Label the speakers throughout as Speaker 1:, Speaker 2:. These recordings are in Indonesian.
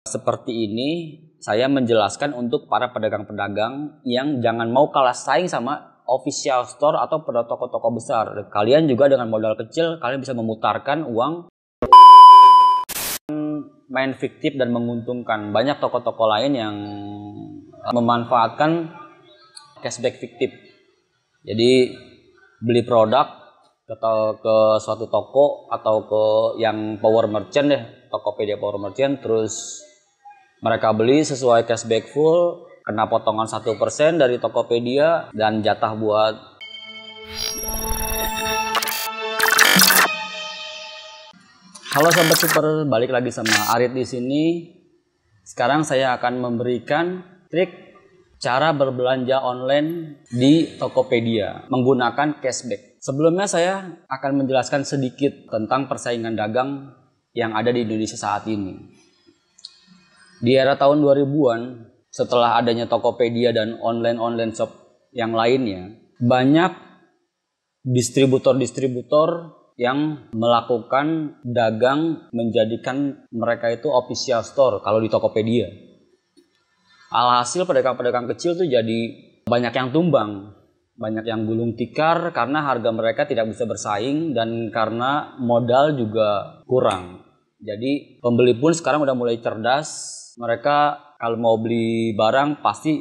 Speaker 1: Seperti ini saya menjelaskan untuk para pedagang-pedagang yang jangan mau kalah saing sama official store atau pada toko-toko besar. Kalian juga dengan modal kecil kalian bisa memutarkan uang, main fiktif dan menguntungkan. Banyak toko-toko lain yang memanfaatkan cashback fiktif. Jadi beli produk ke suatu toko atau ke yang power merchant deh, Tokopedia power merchant, terus mereka beli sesuai cashback full, kena potongan 1% dari Tokopedia dan jatah buat Halo Sobat Super, balik lagi sama Arit di sini. Sekarang saya akan memberikan trik cara berbelanja online di Tokopedia menggunakan cashback. Sebelumnya saya akan menjelaskan sedikit tentang persaingan dagang yang ada di Indonesia saat ini. Di era tahun 2000-an, setelah adanya Tokopedia dan online shop yang lainnya, banyak distributor-distributor yang melakukan dagang menjadikan mereka itu official store kalau di Tokopedia. Alhasil pedagang-pedagang kecil tuh jadi banyak yang tumbang, banyak yang gulung tikar karena harga mereka tidak bisa bersaing dan karena modal juga kurang. Jadi pembeli pun sekarang udah mulai cerdas. Mereka kalau mau beli barang pasti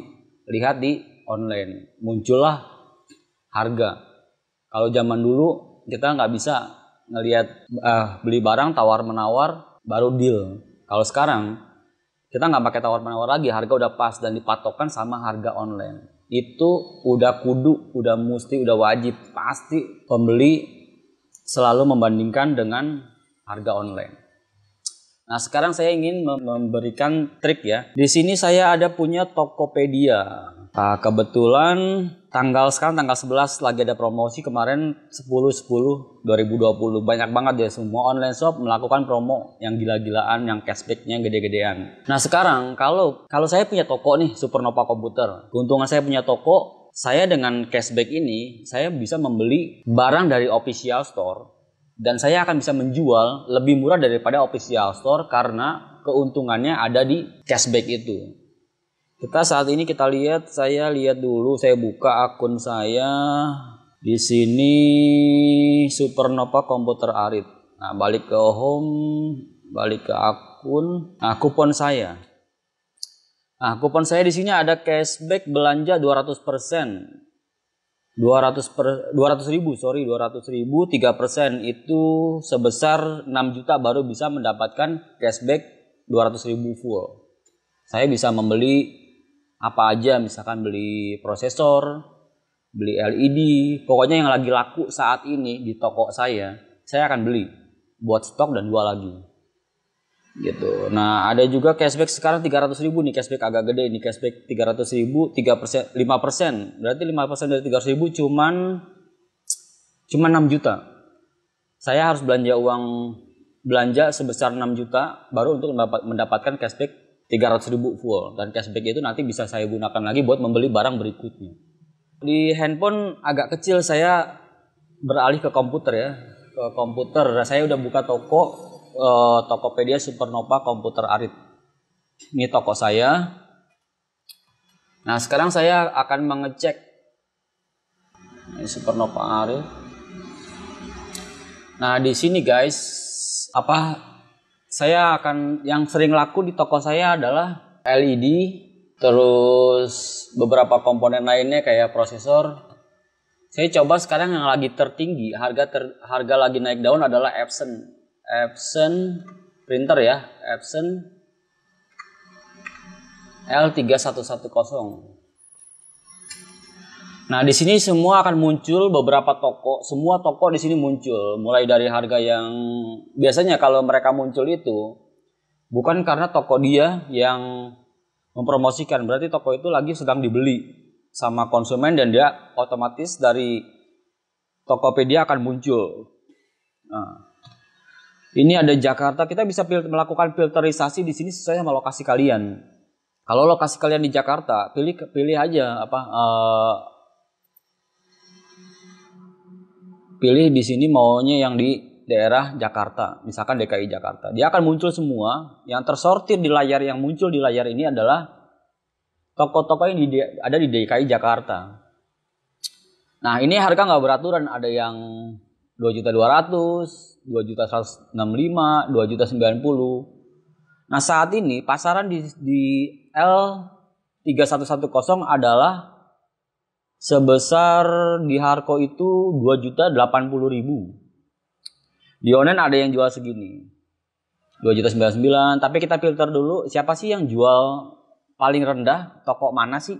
Speaker 1: lihat di online. Muncullah harga. Kalau zaman dulu kita nggak bisa ngelihat beli barang tawar-menawar baru deal. Kalau sekarang kita nggak pakai tawar-menawar lagi, harga udah pas dan dipatokkan sama harga online. Itu udah kudu, udah mesti, udah wajib. Pasti pembeli selalu membandingkan dengan harga online. Nah, sekarang saya ingin memberikan trik ya. Di sini saya ada punya Tokopedia. Nah, kebetulan sekarang tanggal 11 lagi ada promosi kemarin 10/10/2020. Banyak banget ya, semua online shop melakukan promo yang gila-gilaan, yang cashbacknya gede-gedean. Nah, sekarang kalau saya punya toko nih, Supernova Komputer. Keuntungan saya punya toko, saya dengan cashback ini saya bisa membeli barang dari official store. Dan saya akan bisa menjual lebih murah daripada official store karena keuntungannya ada di cashback itu. Saya lihat dulu, saya buka akun saya di sini Supernova Komputer Arit. Nah, balik ke home, balik ke akun. Nah, kupon saya. Nah, kupon saya di sini ada cashback belanja 200%. 200.000 3% itu sebesar 6 juta baru bisa mendapatkan cashback 200.000 full. Saya bisa membeli apa aja, misalkan beli prosesor, beli LED, pokoknya yang lagi laku saat ini di toko saya akan beli buat stok dan jual lagi. Gitu. Nah, ada juga cashback sekarang 300.000 nih, cashback agak gede ini, cashback 300.000 3%, 5%. Berarti 5% dari 300.000 cuman 6 juta. Saya harus belanja sebesar 6 juta baru untuk mendapatkan cashback 300.000 full, dan cashback itu nanti bisa saya gunakan lagi buat membeli barang berikutnya. Di handphone agak kecil, saya beralih ke komputer ya. Ke komputer, saya udah buka toko Tokopedia Supernova Komputer Arit. Ini toko saya. Nah, sekarang saya akan mengecek ini Supernova Arit. Nah, di sini guys, yang sering laku di toko saya adalah LED, terus beberapa komponen lainnya kayak prosesor. Saya coba sekarang yang lagi tertinggi, harga lagi naik daun adalah Epson printer ya, Epson L3110. Nah, di sini semua akan muncul beberapa toko, semua toko di sini muncul, mulai dari harga yang biasanya kalau mereka muncul itu bukan karena toko dia yang mempromosikan, berarti toko itu lagi sedang dibeli sama konsumen dan dia otomatis dari Tokopedia akan muncul. Nah, ini ada Jakarta, kita bisa melakukan filterisasi di sini sesuai sama lokasi kalian. Kalau lokasi kalian di Jakarta, pilih aja pilih di sini maunya yang di daerah Jakarta, misalkan DKI Jakarta. Dia akan muncul semua, yang tersortir di layar, yang muncul di layar ini adalah toko-toko yang ada di DKI Jakarta. Nah ini harga nggak beraturan, ada yang 2.200.000, 2.165.000, 2.090.000. Nah saat ini pasaran di L3110 adalah sebesar di Harko itu 2.080.000. Di online ada yang jual segini 2.099.000, tapi kita filter dulu siapa sih yang jual paling rendah, toko mana sih.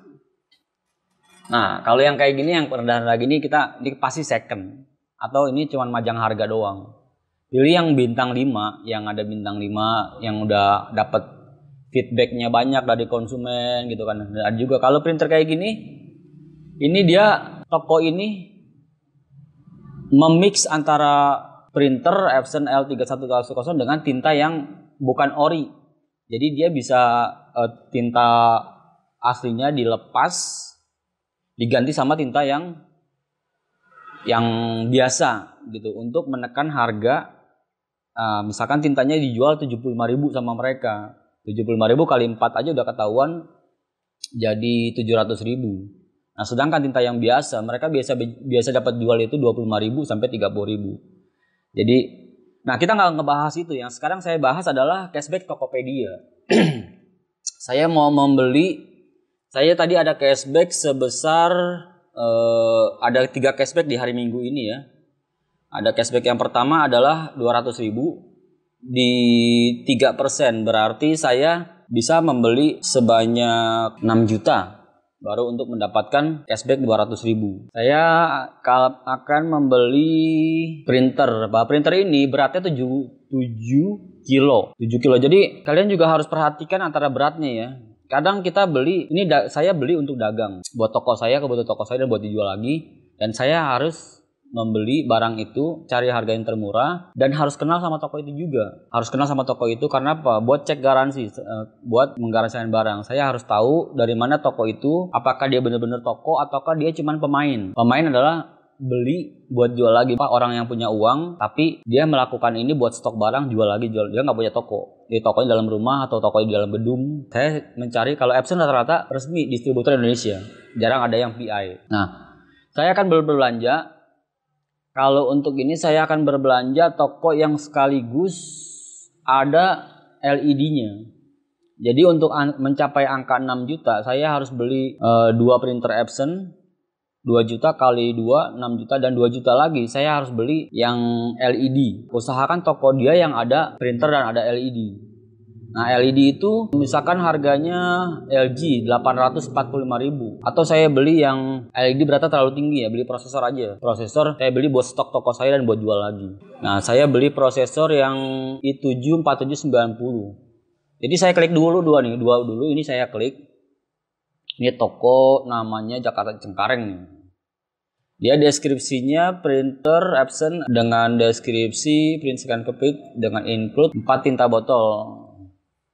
Speaker 1: Nah kalau yang kayak gini, yang rendah-rendah gini, ini pasti second, atau ini cuma majang harga doang. Pilih yang bintang 5, yang ada bintang 5, yang udah dapat feedbacknya banyak dari konsumen gitu kan. Dan ada juga kalau printer kayak gini, ini dia toko ini memix antara printer Epson L3110 dengan tinta yang bukan ori. Jadi dia bisa tinta aslinya dilepas, diganti sama tinta yang biasa gitu, untuk menekan harga. Misalkan tintanya dijual 75.000 sama mereka. 75.000 kali 4 aja udah ketahuan jadi 700.000. Nah, sedangkan tinta yang biasa, mereka biasa dapat jual itu 25.000 sampai 30.000. Jadi, nah kita nggak ngebahas itu. Yang sekarang saya bahas adalah cashback Tokopedia. Saya mau membeli, saya tadi ada cashback sebesar, ada 3 cashback di hari Minggu ini ya. Ada cashback yang pertama adalah 200.000 di 3%, berarti saya bisa membeli sebanyak 6 juta baru untuk mendapatkan cashback 200.000. Saya akan membeli printer. Printer ini beratnya 7 kilo. 7 kilo. Jadi kalian juga harus perhatikan antara beratnya ya. Kadang kita beli, ini saya beli untuk dagang. Buat toko saya, kebutuhan toko saya, dan buat dijual lagi. Dan saya harus membeli barang itu, cari harga yang termurah, dan harus kenal sama toko itu juga. Harus kenal sama toko itu karena apa? Buat cek garansi, buat menggaransikan barang. Saya harus tahu dari mana toko itu, apakah dia benar-benar toko ataukah dia cuma pemain. Pemain adalah beli buat jual lagi. Orang yang punya uang tapi dia melakukan ini buat stok barang, jual lagi, dia nggak punya toko. Di tokonya dalam rumah atau tokonya di dalam gedung. Saya mencari, kalau Epson rata-rata resmi distributor Indonesia, jarang ada yang PI. Nah, saya akan berbelanja. Kalau untuk ini saya akan berbelanja toko yang sekaligus ada LED-nya. Jadi untuk mencapai angka 6 juta saya harus beli 2 printer Epson, 2 juta kali 2, 6 juta, dan 2 juta lagi saya harus beli yang LED. Usahakan toko dia yang ada printer dan ada LED. Nah LED itu misalkan harganya LG 845.000, atau saya beli yang LED beratnya terlalu tinggi ya, beli prosesor aja. Prosesor saya beli buat stok toko saya dan buat jual lagi. Nah saya beli prosesor yang i7 4790. Jadi saya klik dulu dua dulu, ini saya klik. Ini toko namanya Jakarta Cengkareng nih. Dia deskripsinya printer Epson dengan deskripsi print scan kepik dengan include 4 tinta botol.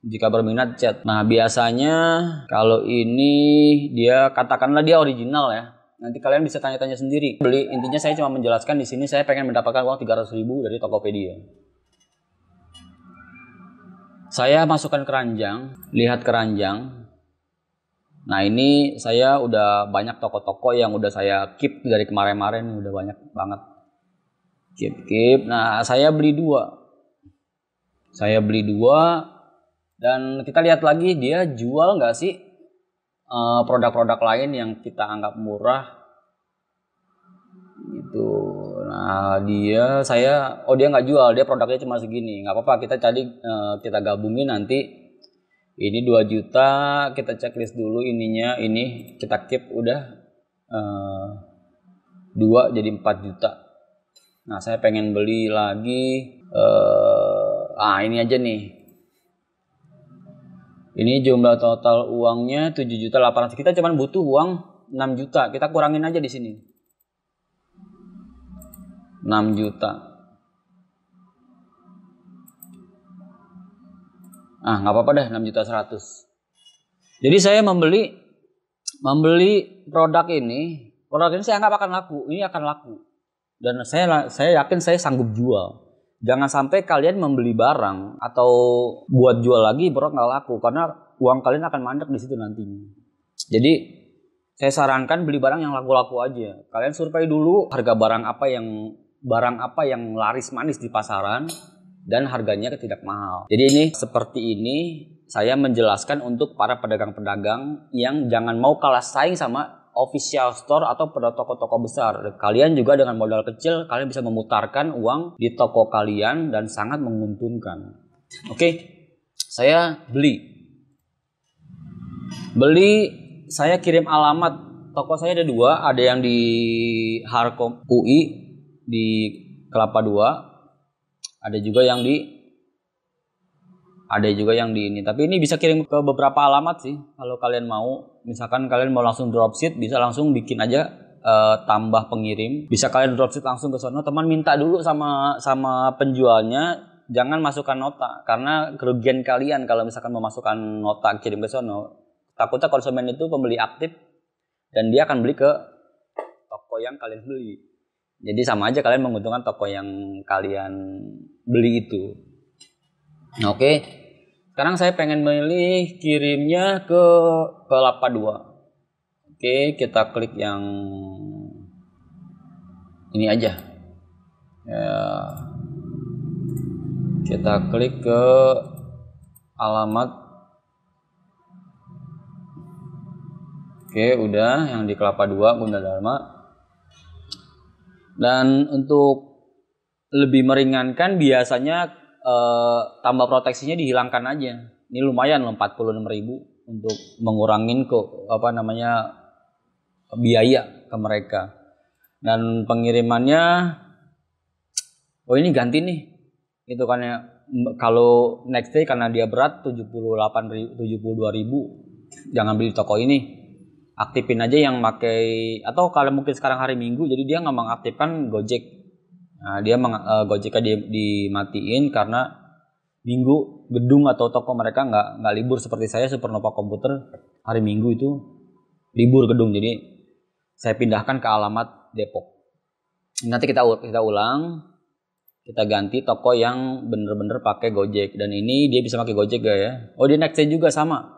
Speaker 1: Jika berminat chat. Nah biasanya kalau ini dia katakanlah dia original ya. Nanti kalian bisa tanya-tanya sendiri. Beli, intinya saya cuma menjelaskan di sini saya pengen mendapatkan uang 300.000 dari Tokopedia. Saya masukkan keranjang, lihat keranjang. Nah ini saya udah banyak toko-toko yang udah saya keep dari kemarin-kemarin, udah banyak banget. Keep. Nah saya beli 2. Dan kita lihat lagi dia jual nggak sih produk-produk lain yang kita anggap murah gitu. Nah dia nggak jual, dia produknya cuma segini. Nggak apa-apa, kita gabungin nanti. Ini 2 juta, kita checklist dulu ininya, ini kita keep udah 2 jadi 4 juta. Nah saya pengen beli lagi ini aja nih. Ini jumlah total uangnya 7.800.000. Kita cuma butuh uang 6 juta. Kita kurangin aja di sini. 6 juta. Nggak apa-apa deh, 6.100.000. Jadi saya membeli produk ini. Produk ini saya anggap akan laku. Ini akan laku. Dan saya yakin saya sanggup jual. Jangan sampai kalian membeli barang atau buat jual lagi produk nggak laku karena uang kalian akan mandek di situ nantinya. Jadi saya sarankan beli barang yang laku-laku aja. Kalian survei dulu harga barang apa yang laris manis di pasaran dan harganya tidak mahal. Jadi ini seperti ini saya menjelaskan untuk para pedagang-pedagang yang jangan mau kalah saing sama official store atau pada toko-toko besar. Kalian juga dengan modal kecil kalian bisa memutarkan uang di toko kalian dan sangat menguntungkan. Oke, saya beli, saya kirim alamat. Toko saya ada 2, ada yang di Harkom UI di Kelapa 2, ada juga yang di ini. Tapi ini bisa kirim ke beberapa alamat sih. Kalau kalian mau, misalkan kalian mau langsung dropship, bisa langsung bikin aja tambah pengirim. Bisa kalian dropship langsung ke sono. Teman minta dulu sama penjualnya, jangan masukkan nota karena kerugian kalian kalau misalkan memasukkan nota kirim ke sono. Takutnya konsumen itu pembeli aktif dan dia akan beli ke toko yang kalian beli. Jadi sama aja kalian menguntungkan toko yang kalian beli itu. Oke, sekarang saya pengen milih kirimnya ke Kelapa 2. Oke, kita klik yang ini aja. Ya, kita klik ke alamat. Oke, udah yang di Kelapa 2 Gunda Dharma. Dan untuk lebih meringankan biasanya tambah proteksinya dihilangkan aja. Ini lumayan loh 46.000 untuk mengurangin biaya ke mereka. Dan pengirimannya ini ganti nih. Itu kan ya, kalau next day karena dia berat 72.000, jangan beli di toko ini. Aktifin aja yang pakai, atau kalau mungkin sekarang hari Minggu jadi dia nggak mengaktifkan Gojek. Nah, dia Gojeknya dimatiin karena Minggu gedung atau toko mereka nggak libur seperti saya Supernova Komputer hari Minggu itu libur gedung, jadi saya pindahkan ke alamat Depok. Nanti kita ulang, kita ganti toko yang bener-bener pakai Gojek, dan ini dia bisa pakai Gojek gak ya? Oh, di next day juga sama.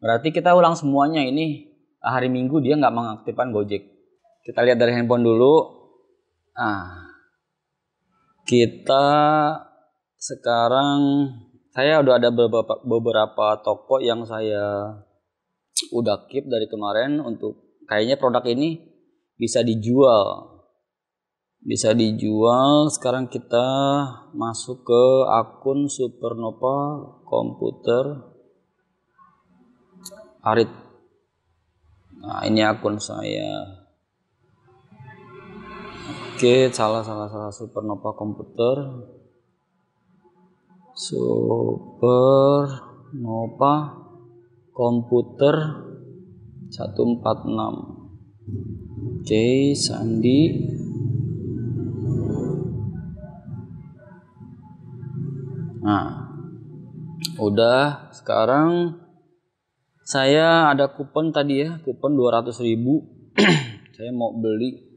Speaker 1: Berarti kita ulang semuanya. Ini hari Minggu dia nggak mengaktifkan Gojek. Kita lihat dari handphone dulu. Kita sekarang saya udah ada beberapa toko yang saya udah keep dari kemarin untuk kayaknya produk ini bisa dijual. Sekarang kita masuk ke akun Supernova Komputer Arit. Nah, ini akun saya. Oke, salah Supernova Komputer. Supernova Komputer 146. Oke, Sandi. Nah, udah. Sekarang saya ada kupon tadi ya, kupon 200.000. Saya mau beli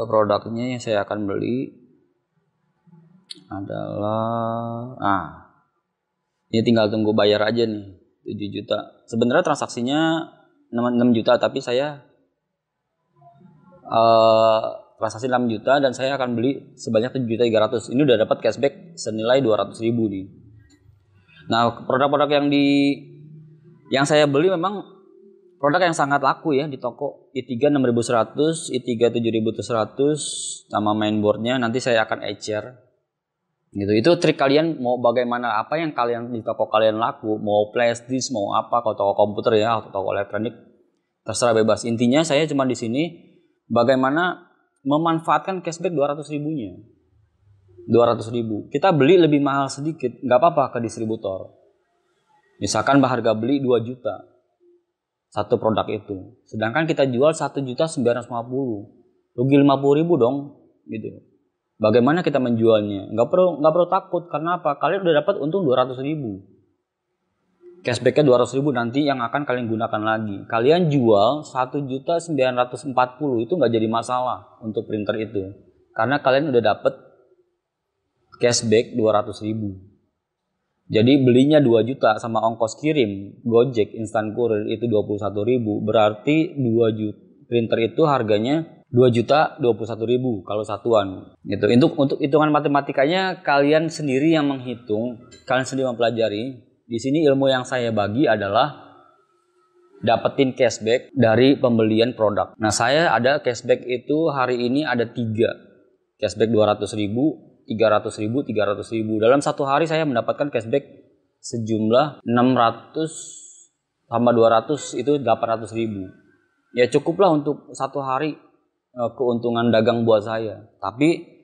Speaker 1: produknya yang saya akan beli adalah ini tinggal tunggu bayar aja nih, 7 juta. Sebenarnya transaksinya 6 juta, tapi saya transaksi 6 juta dan saya akan beli sebanyak 7.300.000. Ini udah dapat cashback senilai 200.000 nih. Nah, produk-produk yang saya beli memang produk yang sangat laku ya di toko. i3 6100, i3 7100 sama mainboardnya nanti saya akan share. Gitu. Itu trik kalian mau bagaimana, apa yang kalian di toko kalian laku, mau flash disk, mau apa, kalau toko komputer ya atau toko elektronik, terserah bebas. Intinya saya cuma di sini bagaimana memanfaatkan cashback 200.000-nya. 200.000. Kita beli lebih mahal sedikit, nggak apa-apa ke distributor. Misalkan harga beli 2 juta. Satu produk itu. Sedangkan kita jual 1.950.000. Rugi 50.000 dong, gitu. Bagaimana kita menjualnya? Nggak perlu takut, karena apa? Kalian udah dapat untung 200.000. Cashbacknya 200.000 nanti yang akan kalian gunakan lagi. Kalian jual 1.940 itu nggak jadi masalah untuk printer itu. Karena kalian udah dapet cashback 200.000. Jadi belinya 2 juta sama ongkos kirim Gojek instant courier itu 21.000, berarti 2 juta printer itu harganya 2.021.000 kalau satuan. Gitu. Untuk hitungan matematikanya kalian sendiri yang menghitung, kalian sendiri mempelajari. Di sini ilmu yang saya bagi adalah dapetin cashback dari pembelian produk. Nah, saya ada cashback itu hari ini ada 3. Cashback 200.000, 300.000, 300.000. Dalam satu hari saya mendapatkan cashback sejumlah 600 tambah 200 itu 800.000. Ya cukuplah untuk satu hari keuntungan dagang buat saya. Tapi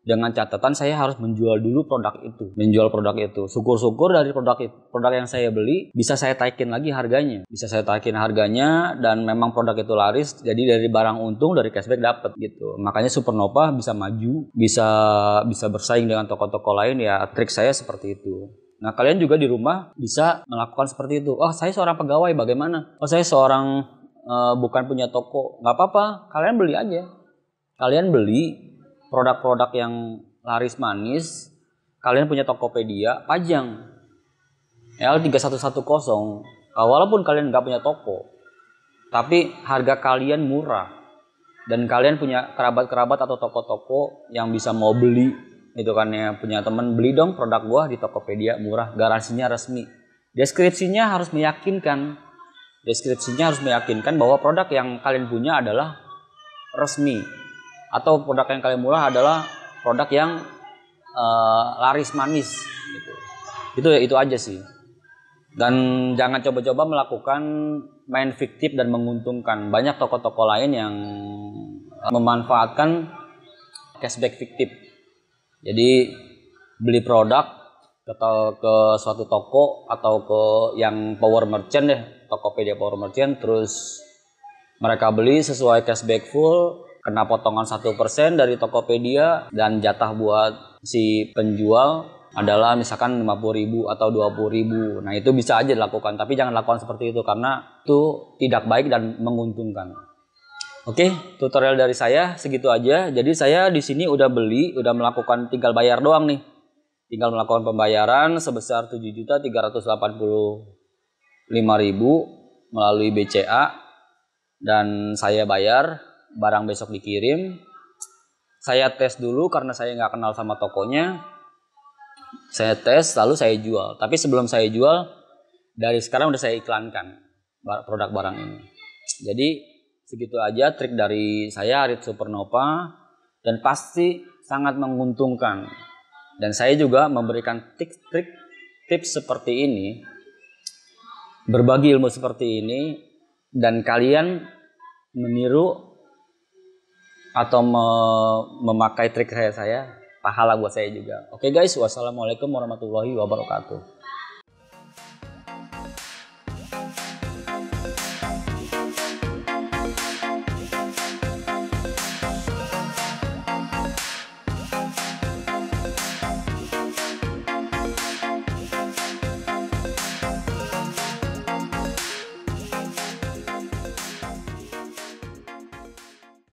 Speaker 1: dengan catatan saya harus menjual dulu produk itu. Menjual produk itu. Syukur-syukur dari produk yang saya beli bisa saya taikin lagi harganya. Bisa saya taikin harganya dan memang produk itu laris. Jadi dari barang untung dari cashback dapat gitu. Makanya Supernova bisa maju, bisa bersaing dengan toko-toko lain ya. Trik saya seperti itu. Nah, kalian juga di rumah bisa melakukan seperti itu. Oh, saya seorang pegawai, bagaimana? Oh, saya seorang bukan punya toko. Nggak apa-apa, kalian beli aja. Kalian beli produk-produk yang laris manis, kalian punya Tokopedia, pajang L3110. Walaupun kalian nggak punya toko, tapi harga kalian murah dan kalian punya kerabat-kerabat atau toko-toko yang bisa mau beli, itu kan ya, punya teman, beli dong produk gua di Tokopedia, murah, garansinya resmi. Deskripsinya harus meyakinkan bahwa produk yang kalian punya adalah resmi. Atau produk yang kalian murah adalah produk yang laris manis gitu. Itu aja sih. Dan jangan coba-coba melakukan main fiktif dan menguntungkan. Banyak toko-toko lain yang memanfaatkan cashback fiktif. Jadi beli produk ke suatu toko atau ke yang power merchant deh, Tokopedia power merchant, terus mereka beli sesuai cashback full, kena potongan 1% dari Tokopedia, dan jatah buat si penjual adalah misalkan 50.000 atau 20.000. Nah, itu bisa aja dilakukan, tapi jangan lakukan seperti itu karena itu tidak baik dan menguntungkan. Oke, tutorial dari saya segitu aja. Jadi saya di sini udah melakukan, tinggal bayar doang nih. Tinggal melakukan pembayaran sebesar 7.385.000 melalui BCA, dan saya bayar. Barang besok dikirim, saya tes dulu karena saya nggak kenal sama tokonya. Saya tes lalu saya jual. Tapi sebelum saya jual, dari sekarang udah saya iklankan produk barang ini. Jadi segitu aja trik dari saya, Arit Supernova, dan pasti sangat menguntungkan. Dan saya juga memberikan tips seperti ini, berbagi ilmu seperti ini, dan kalian meniru atau memakai trik saya, pahala buat saya juga. Oke guys, wassalamualaikum warahmatullahi wabarakatuh.